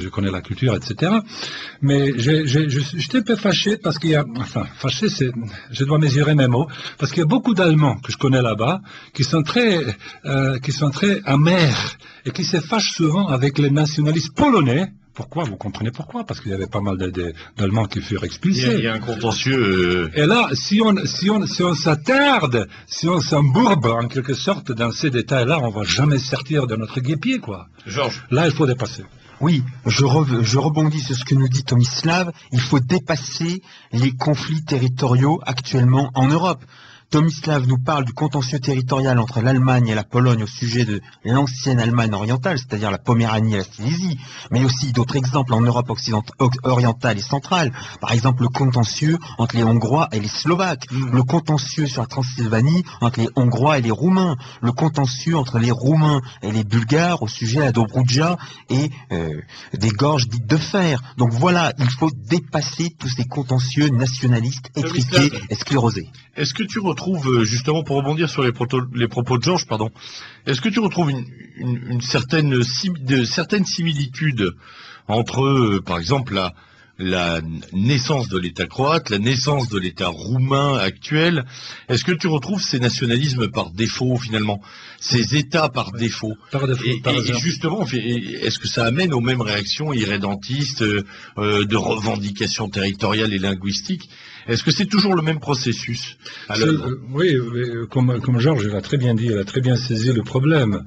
je connais la culture, etc. Mais j'étais un peu fâché parce qu'il y a, enfin, fâché, je dois mesurer mes mots, parce qu'il y a beaucoup d'Allemands que je connais là-bas qui sont très amers et qui se fâchent souvent avec les nationalistes polonais. Pourquoi? Vous comprenez pourquoi? Parce qu'il y avait pas mal d'Allemands qui furent expulsés. Il y a un contentieux. Et là, si on s'attarde, si on s'embourbe en quelque sorte dans ces détails-là, on va jamais sortir de notre guépier, quoi. Georges. Là, il faut dépasser. Oui, je rebondis sur ce que nous dit Tomislav. Il faut dépasser les conflits territoriaux actuellement en Europe. Tomislav nous parle du contentieux territorial entre l'Allemagne et la Pologne au sujet de l'ancienne Allemagne orientale, c'est-à-dire la Poméranie et la Silésie, mais aussi d'autres exemples en Europe orientale et centrale. Par exemple, le contentieux entre les Hongrois et les Slovaques, le contentieux sur la Transylvanie entre les Hongrois et les Roumains, le contentieux entre les Roumains et les Bulgares au sujet de la Dobroudja et des gorges dites de fer. Donc voilà, il faut dépasser tous ces contentieux nationalistes étriqués et sclérosés. Est-ce que tu retrouves, justement pour rebondir sur les propos de Georges, pardon, est-ce que tu retrouves une certaine similitude entre, par exemple, la naissance de l'État croate, la naissance de l'État roumain actuel? Est-ce que tu retrouves ces nationalismes par défaut, finalement, ces États par défaut? Par défaut, et justement, est-ce que ça amène aux mêmes réactions irrédentistes, de revendications territoriales et linguistiques? Est-ce que c'est toujours le même processus? Oui, comme Georges l'a très bien dit, il a très bien saisi le problème.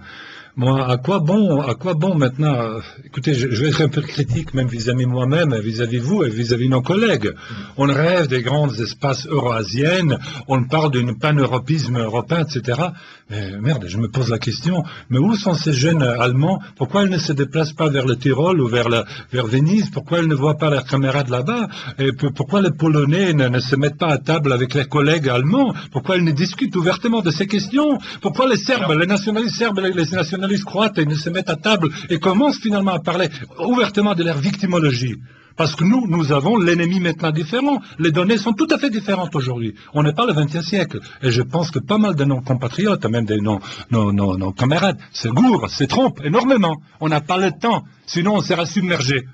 Moi, à quoi bon maintenant, écoutez, je vais être un peu critique même vis-à-vis moi-même, vis-à-vis vous et vis-à-vis nos collègues. On rêve des grands espaces euro-asiennes, on parle d'un pan-europisme européen, etc. Mais merde, je me pose la question, mais où sont ces jeunes Allemands? Pourquoi ils ne se déplacent pas vers le Tyrol ou vers Venise? Pourquoi ils ne voient pas leurs camarades là-bas? Et pourquoi les Polonais ne se mettent pas à table avec leurs collègues allemands? Pourquoi ils ne discutent ouvertement de ces questions? Pourquoi les Serbes, les nationalistes serbes, les nationalistes croates, ils ne se mettent à table et commencent finalement à parler ouvertement de leur victimologie? Parce que nous avons l'ennemi maintenant différent. Les données sont tout à fait différentes aujourd'hui. On n'est pas le XXe siècle. Et je pense que pas mal de nos compatriotes, même de nos camarades, se gourrent, se trompent énormément. On n'a pas le temps. Sinon, on sera submergé.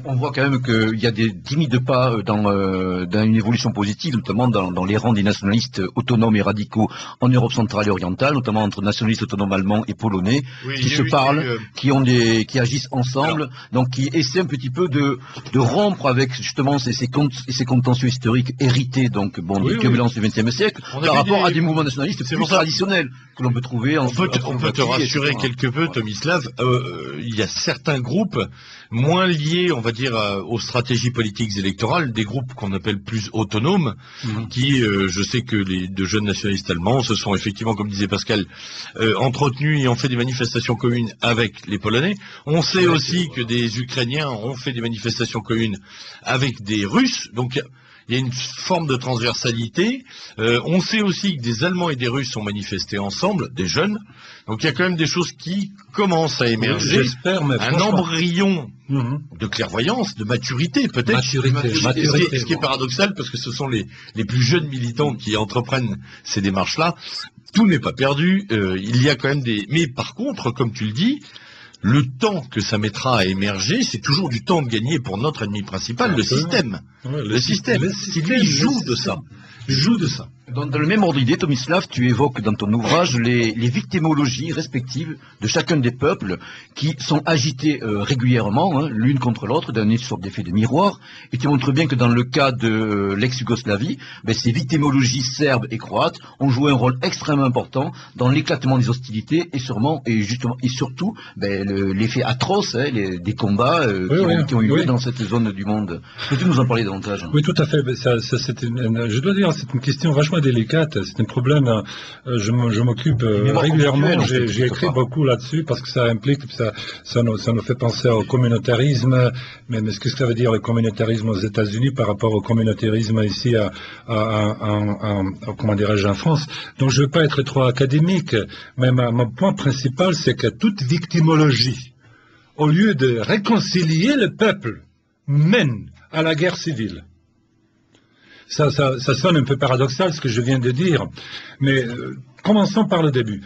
On voit quand même qu'il y a des timides pas dans une évolution positive, notamment dans les rangs des nationalistes autonomes et radicaux en Europe centrale et orientale, notamment entre nationalistes autonomes allemands et polonais, qui se parlent, qui agissent ensemble, donc qui essaient un petit peu de rompre avec justement ces contentieux historiques hérités, donc des turbulences du XXe siècle, par rapport à des mouvements nationalistes plus traditionnels que l'on peut trouver en On peut te rassurer quelque peu, Tomislav, il y a certains groupes moins liés, on va dire, aux stratégies politiques électorales, des groupes qu'on appelle plus autonomes, qui, je sais que de jeunes nationalistes allemands se sont effectivement, comme disait Pascal, entretenus et ont fait des manifestations communes avec les Polonais. On sait aussi que des Ukrainiens ont fait des manifestations communes avec des Russes, donc il y a une forme de transversalité. On sait aussi que des Allemands et des Russes ont manifesté ensemble, des jeunes. Donc il y a quand même des choses qui commencent à émerger. J'espère, mais un embryon de clairvoyance, de maturité peut-être. Ce qui est paradoxal, parce que ce sont les plus jeunes militants qui entreprennent ces démarches-là. Tout n'est pas perdu. Il y a quand même des... Mais par contre, comme tu le dis, le temps que ça mettra à émerger, c'est toujours du temps de gagner pour notre ennemi principal, le système. Ouais, le système qui lui joue de ça. Dans le même ordre d'idée, Tomislav, tu évoques dans ton ouvrage les victimologies respectives de chacun des peuples qui sont agités régulièrement, l'une contre l'autre, dans une sorte d'effet de miroir, et tu montres bien que dans le cas de l'ex-Yougoslavie, ces victimologies serbes et croates ont joué un rôle extrêmement important dans l'éclatement des hostilités et surtout l'effet atroce des combats qui ont eu lieu dans cette zone du monde. Peux-tu nous en parler davantage? Oui, tout à fait. Je dois dire, c'est une question vachement délicate, c'est un problème, je m'occupe régulièrement, j'ai écrit beaucoup là-dessus parce que ça implique, ça nous fait penser au communautarisme, mais ce que ça veut dire le communautarisme aux États-Unis par rapport au communautarisme ici comment dirais-je, en France. Donc je ne veux pas être trop académique, mais mon point principal, c'est que toute victimologie, au lieu de réconcilier le peuple, mène à la guerre civile. Ça sonne un peu paradoxal ce que je viens de dire, mais commençons par le début.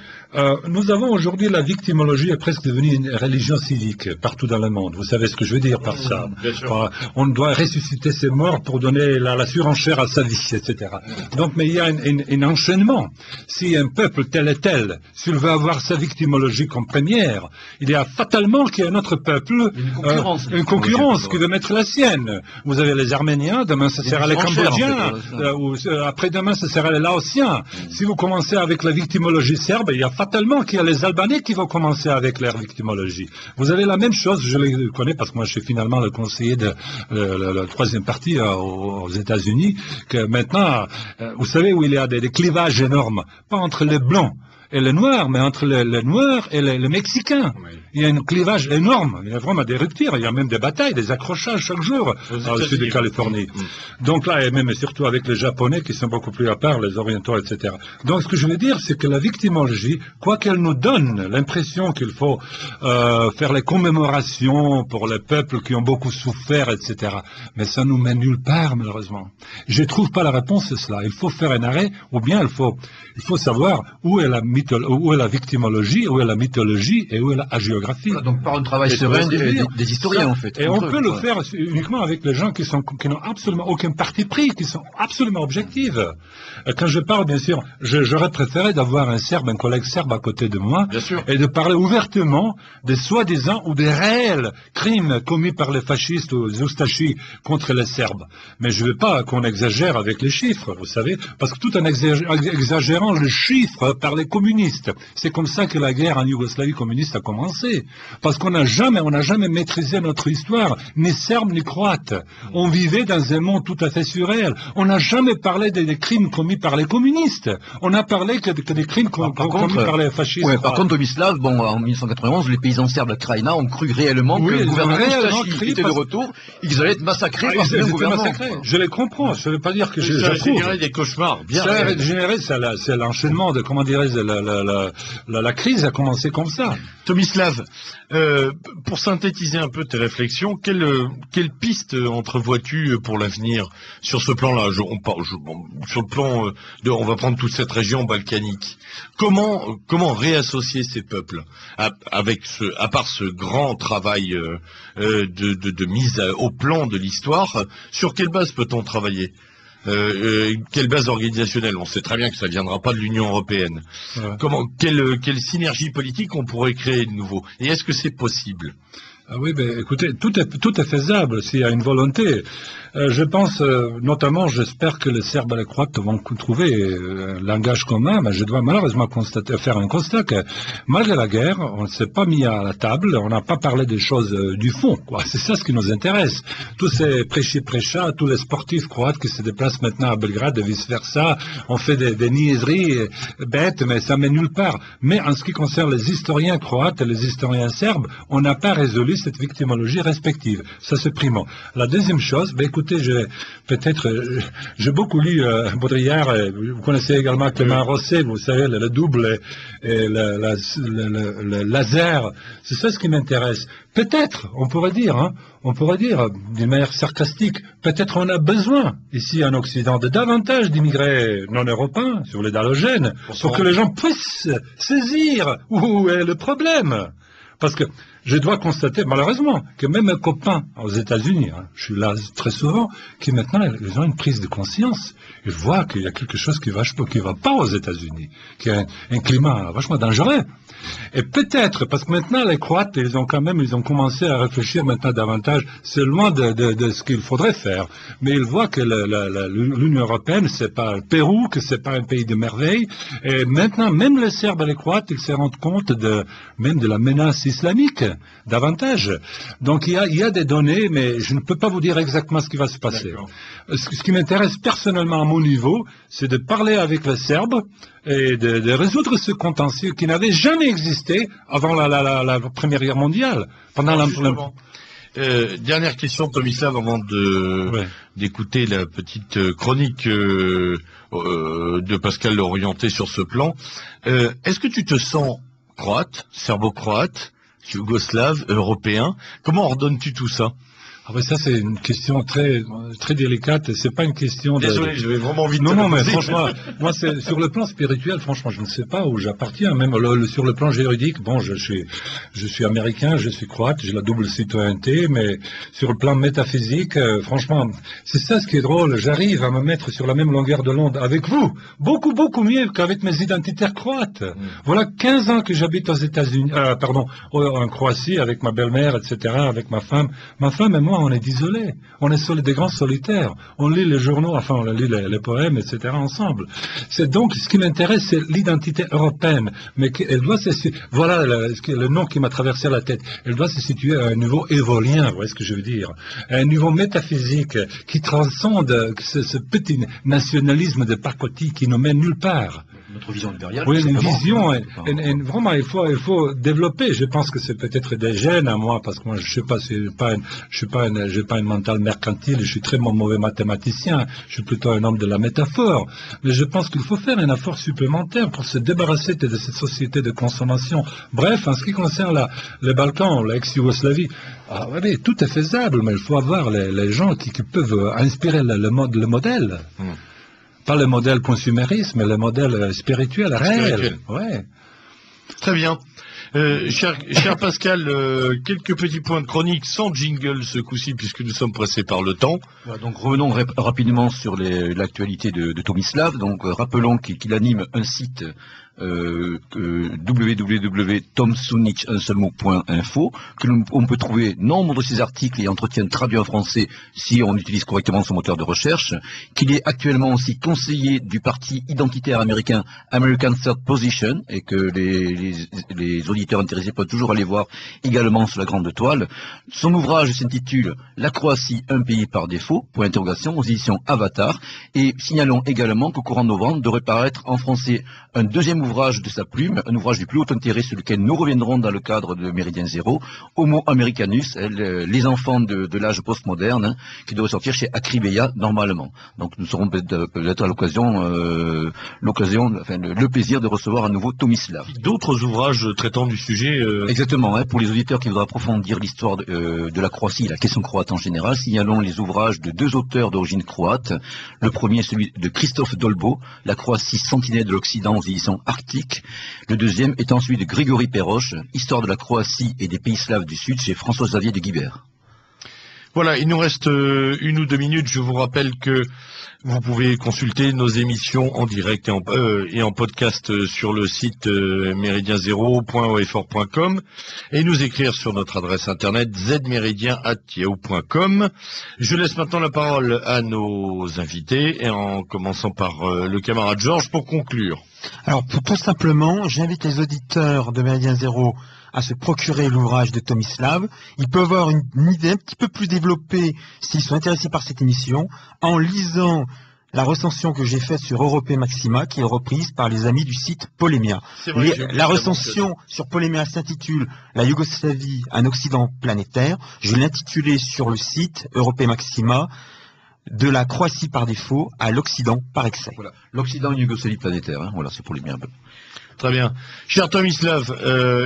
Nous avons aujourd'hui la victimologie est presque devenue une religion civique partout dans le monde. Vous savez ce que je veux dire par ça. On doit ressusciter ses morts pour donner la surenchère à sa vie, etc. Donc, mais il y a un enchaînement. Si un peuple tel et tel, s'il veut avoir sa victimologie comme première, il y a fatalement qu'il y a un autre peuple, une concurrence qui veut mettre la sienne. Vous avez les Arméniens, demain ce sera les Cambodgiens, après-demain ce sera les Laotiens. Si vous commencez avec la victimologie serbe, il y a fatalement qu'il y a les Albanais qui vont commencer avec leur victimologie. Vous avez la même chose, je le connais parce que moi je suis finalement le conseiller de la troisième partie aux États-Unis, que maintenant, vous savez où il y a des clivages énormes, pas entre les Blancs et les Noirs, mais entre les Noirs et les Mexicains. Oui. Il y a un clivage énorme, il y a vraiment des ruptures, il y a même des batailles, des accrochages chaque jour dans le sud de Californie. Donc là, et même surtout avec les Japonais qui sont beaucoup plus à part, les Orientaux, etc. Donc ce que je veux dire, c'est que la victimologie, quoi qu'elle nous donne l'impression qu'il faut faire les commémorations pour les peuples qui ont beaucoup souffert, etc. Mais ça nous mène nulle part, malheureusement. Je ne trouve pas la réponse à cela. Il faut faire un arrêt, ou bien il faut savoir où est la victimologie, où est la mythologie et où est la hagiographie. Voilà, donc par un travail serein des historiens, en fait. Et on peut le faire uniquement avec les gens qui n'ont absolument aucun parti pris, qui sont absolument objectifs. Quand je parle, bien sûr, j'aurais préféré d'avoir un collègue serbe à côté de moi, et de parler ouvertement des soi-disant ou des réels crimes commis par les fascistes ou les Oustachis contre les Serbes. Mais je ne veux pas qu'on exagère avec les chiffres, vous savez, parce que tout en exagérant les chiffres par les communistes, c'est comme ça que la guerre en Yougoslavie communiste a commencé. Parce qu'on n'a jamais maîtrisé notre histoire, ni serbe ni croate. On vivait dans un monde tout à fait surréel. On n'a jamais parlé des crimes commis par les communistes. On n'a parlé que des crimes commis par les fascistes. Ouais, par contre, Tomislav, en 1991, les paysans serbes de Krajina ont cru réellement que le gouvernement Oustachie était de retour, ils allaient être massacrés par le gouvernement. Je les comprends, je ne veux pas dire que ça a généré des cauchemars. Ça a généré, c'est l'enchaînement de, comment dirais-je, la crise a commencé comme ça. Tomislav, pour synthétiser un peu tes réflexions, quelle piste entrevois-tu pour l'avenir sur ce plan-là, sur le plan on va prendre toute cette région balkanique. Comment réassocier ces peuples à part ce grand travail de mise au plan de l'histoire, sur quelle base peut-on travailler? Quelle base organisationnelle? On sait très bien que ça ne viendra pas de l'Union européenne. Quelle synergie politique on pourrait créer de nouveau? Et est-ce que c'est possible? Ah oui, ben écoutez, tout est faisable s'il y a une volonté. Je pense, notamment, j'espère que les Serbes et les Croates vont trouver un langage commun, mais je dois malheureusement faire un constat que, malgré la guerre, on ne s'est pas mis à la table, on n'a pas parlé des choses du fond, quoi. C'est ça ce qui nous intéresse. Tous ces prêchis-prêchats, tous les sportifs croates qui se déplacent maintenant à Belgrade et vice-versa, on fait des niaiseries bêtes, mais ça mène nulle part. Mais en ce qui concerne les historiens croates et les historiens serbes, on n'a pas résolu cette victimologie respective. Ça, c'est primo. La deuxième chose, ben écoutez, j'ai beaucoup lu Baudrillard, vous connaissez également Clément Rosset, vous savez, le double et le laser. C'est ça ce qui m'intéresse. Peut-être, on pourrait dire d'une manière sarcastique, peut-être on a besoin, ici en Occident, de davantage d'immigrés non européens sur les halogènes, pour que les gens puissent saisir où est le problème. Parce que je dois constater, malheureusement, que même un copain aux États-Unis, je suis là très souvent, qui maintenant, ils ont une prise de conscience. Ils voient qu'il y a quelque chose qui ne va pas aux États-Unis, qu'il y a un climat vachement dangereux. Et peut-être, parce que maintenant, les Croates, ils ont commencé à réfléchir maintenant davantage, c'est loin de ce qu'il faudrait faire. Mais ils voient que l'Union européenne, c'est pas le Pérou, que c'est pas un pays de merveille. Et maintenant, même les Serbes et les Croates, ils se rendent compte même de la menace islamique, davantage. Donc il y a des données, mais je ne peux pas vous dire exactement ce qui va se passer. Ce qui m'intéresse personnellement à mon niveau, c'est de parler avec les Serbes et de résoudre ce contentieux qui n'avait jamais existé avant la Première Guerre mondiale. Dernière question, Tomislav, avant d'écouter la petite chronique de Pascal Lorienté sur ce plan. Est-ce que tu te sens croate, serbo-croate, yougoslave, européen? Comment ordonnes-tu tout ça? Ah ben ça c'est une question très très délicate. C'est pas une question de... Désolé, j'avais vraiment envie de Non, mais poser. franchement, moi c'est sur le plan spirituel, franchement, je ne sais pas où j'appartiens. Même sur le plan juridique, bon, je suis américain, je suis croate, j'ai la double citoyenneté, mais sur le plan métaphysique, franchement, c'est ça ce qui est drôle. J'arrive à me mettre sur la même longueur de l'onde avec vous, beaucoup mieux qu'avec mes identitaires croates. Voilà 15 ans que j'habite aux États-Unis, en Croatie avec ma belle-mère, etc., avec ma femme. Ma femme et moi, on est isolés. On est des grands solitaires. On lit les journaux, enfin, on lit les poèmes, etc. ensemble. C'est donc, ce qui m'intéresse, c'est l'identité européenne. Mais elle doit voilà le nom qui m'a traversé la tête. Elle doit se situer à un niveau évolien, vous voyez ce que je veux dire. À un niveau métaphysique qui transcende ce petit nationalisme de pacotille qui nous mène nulle part. Notre vision impériale. Oui, une vision, vraiment, il faut développer. Je pense que c'est peut-être des gènes à moi, parce que moi, je sais pas, j'ai pas une mentale mercantile, je suis très mauvais mathématicien, je suis plutôt un homme de la métaphore. Mais je pense qu'il faut faire un effort supplémentaire pour se débarrasser de cette société de consommation. Bref, en ce qui concerne les Balkans, l'ex-Yougoslavie, oui, tout est faisable, mais il faut avoir les gens qui peuvent inspirer le modèle. Pas le modèle consumériste, mais le modèle spirituel, réel. Ouais. Très bien. Cher Pascal, quelques petits points de chronique sans jingle ce coup-ci, puisque nous sommes pressés par le temps. Donc revenons rapidement sur l'actualité de Tomislav. Donc rappelons qu'il anime un site www.tomsunic.info, que on peut trouver nombre de ses articles et entretiens traduits en français si on utilise correctement son moteur de recherche, qu'il est actuellement aussi conseiller du parti identitaire américain American Third Position, et que les auditeurs intéressés peuvent toujours aller voir également sur la grande toile. Son ouvrage s'intitule La Croatie, un pays par défaut, point d'interrogation, aux éditions Avatar, et signalons également qu'au courant novembre devrait paraître en français un deuxième ouvrage de sa plume, un ouvrage du plus haut intérêt sur lequel nous reviendrons dans le cadre de Méridien Zéro, Homo Americanus, les enfants de l'âge postmoderne, qui devrait sortir chez Acribeia normalement. Donc nous serons peut-être à l'occasion, le plaisir de recevoir à nouveau Tomislav. D'autres ouvrages traitant du sujet. Exactement, pour les auditeurs qui voudraient approfondir l'histoire de la Croatie, la question croate en général, signalons les ouvrages de deux auteurs d'origine croate. Le premier est celui de Christophe Dolbo, La Croatie sentinelle de l'Occident aux éditions Arctique. Le deuxième étant celui de Grégory Perroche, Histoire de la Croatie et des pays slaves du Sud, chez François-Xavier de Guibert. Voilà, il nous reste 1 ou 2 minutes. Je vous rappelle que vous pouvez consulter nos émissions en direct et en podcast sur le site méridienzero.ofor.com et nous écrire sur notre adresse internet zmeridien@yahoo.com. Je laisse maintenant la parole à nos invités et en commençant par le camarade Georges pour conclure. Alors, tout simplement, j'invite les auditeurs de Méridien Zéro à se procurer l'ouvrage de Tomislav. Ils peuvent avoir une idée un petit peu plus développée s'ils sont intéressés par cette émission en lisant la recension que j'ai faite sur Europé Maxima, qui est reprise par les amis du site Polémia. La recension sur Polémia s'intitule « La Yougoslavie, un Occident planétaire ». Je l'ai intitulée sur le site Europé Maxima « De la Croatie par défaut à l'Occident par excès ». Voilà. L'Occident, une Yougoslavie planétaire. Voilà, c'est Polémia. Très bien. Cher Tomislav,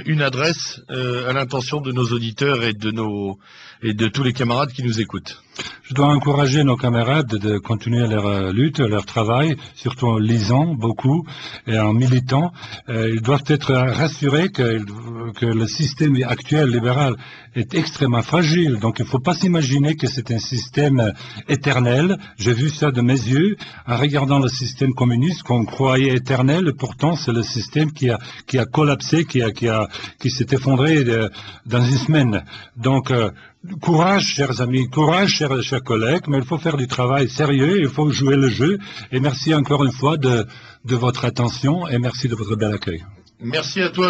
une adresse à l'intention de nos auditeurs et de tous les camarades qui nous écoutent. Je dois encourager nos camarades de continuer leur lutte, leur travail, surtout en lisant beaucoup et en militant. Ils doivent être rassurés que le système actuel libéral est extrêmement fragile. Donc il ne faut pas s'imaginer que c'est un système éternel. J'ai vu ça de mes yeux en regardant le système communiste qu'on croyait éternel. Pourtant, c'est le système qui a collapsé, qui s'est effondré dans une semaine. Donc, courage, chers amis, courage, chers collègues, mais il faut faire du travail sérieux, il faut jouer le jeu. Et merci encore une fois de votre attention et merci de votre bel accueil. Merci à toi.